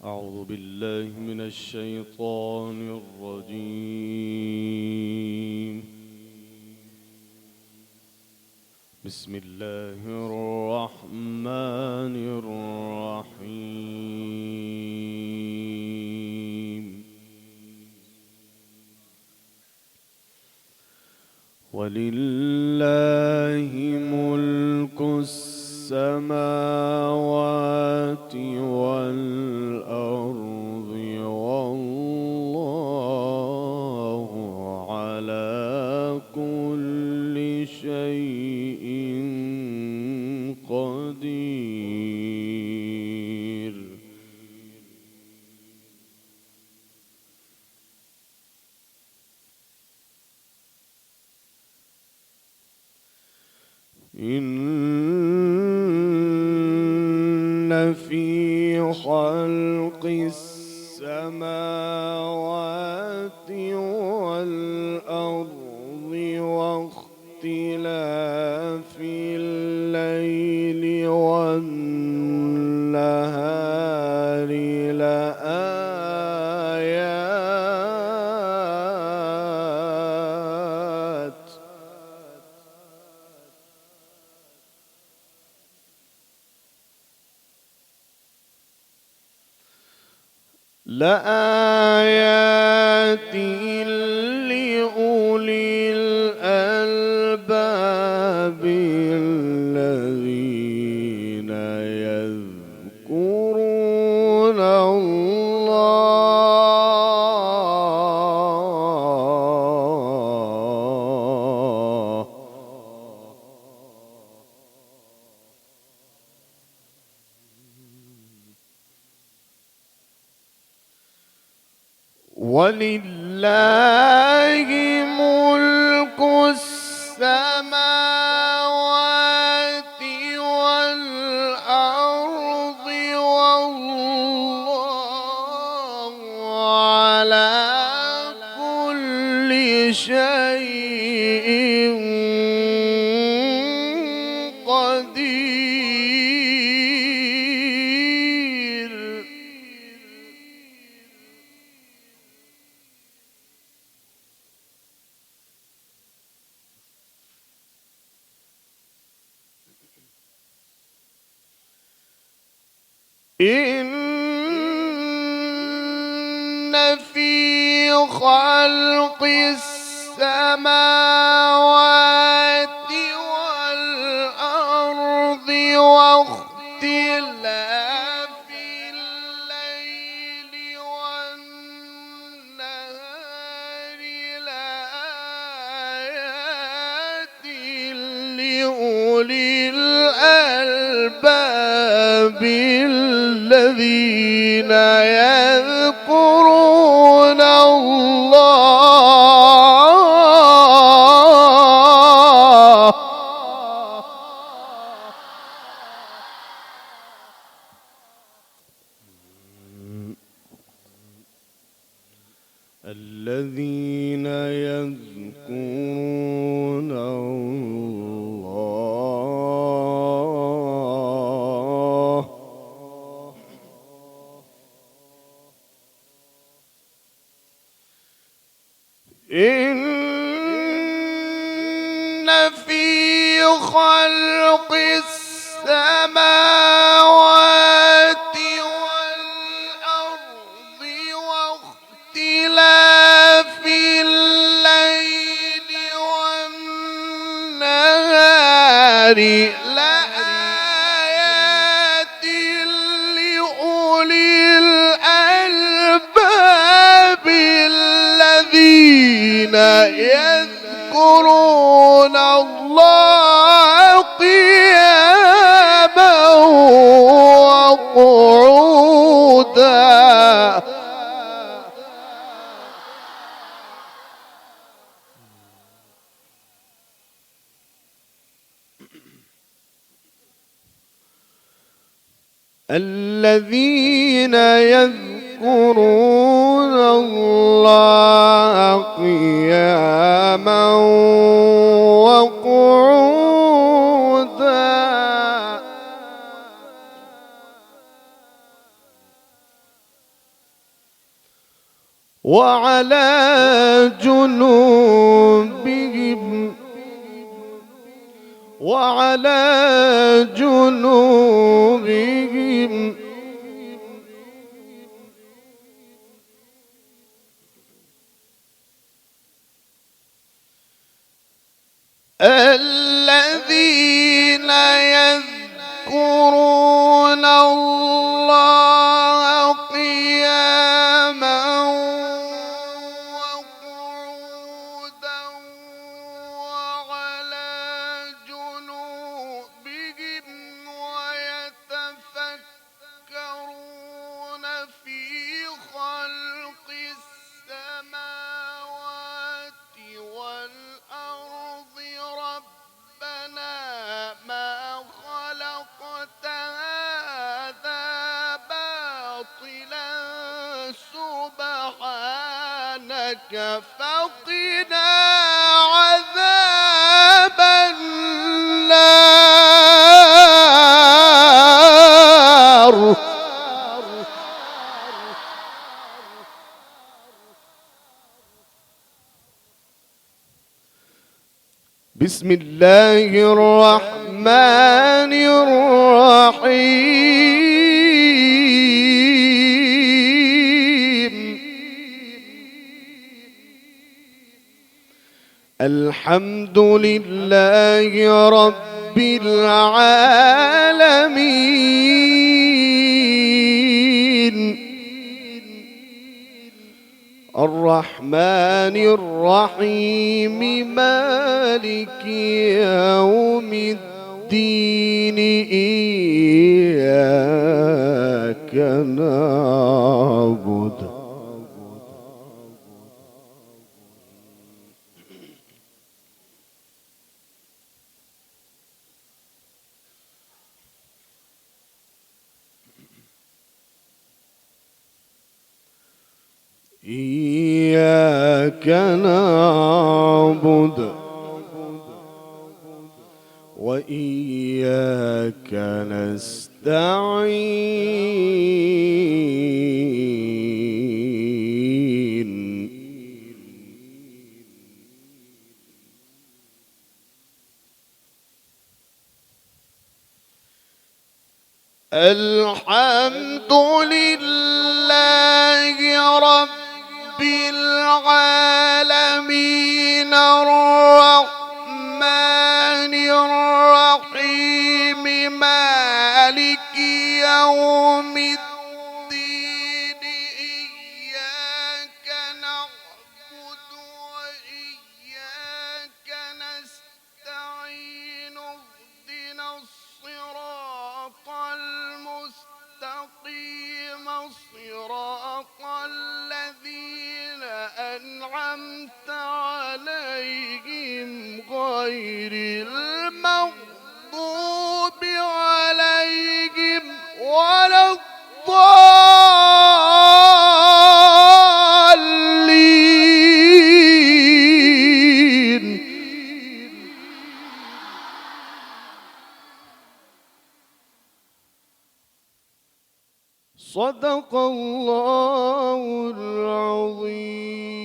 أعوذ بالله من الشيطان الرجيم. بسم الله الرحمن الرحيم. ولله ملك السماوات والأرض والله على كل شيء قدير. إن في خلق السماوات والأرض واختلاف الليل والنهار لآيات لأولي الألباب الذين يذكرون الله ولله ملك السماوات والأرض والله على كل شيء قدير. إن في خلق السماوات والأرض واختلاف الليل والنهار لآيات لأولي الألباب الذين يذكرون الله الذين يذكرون الله إن في خلق السماوات والأرض واختلاف الليل والنهار لآيات لأولي الألباب الذين يذكرون الله قياما وقعودا الذين يذكرون الله قياما وقعودا وعلى جنوبهم الذين يذكرون الله قياما وقعودا وعلى جنوبهم ويتفكرون في خلق السماوات والأرض ربنا ما خلقت هذا باطلا سبحانك فقنا عذاب النار. بسم الله الرحمن الرحيم. الحمد لله رب العالمين الرحمن الرحيم مالك يوم الدين إياك نعبد إياك نعبد وإياك نستعين. الحمد لله رب العالمين الرحمن الرحيم مالك يوم الدين إياك نعبد وإياك نستعين اهدنا الصراط المستقيم صراط الذين أنعمت عليهم غير المغضوب عليهم ولا الضالين. صدق الله العظيم.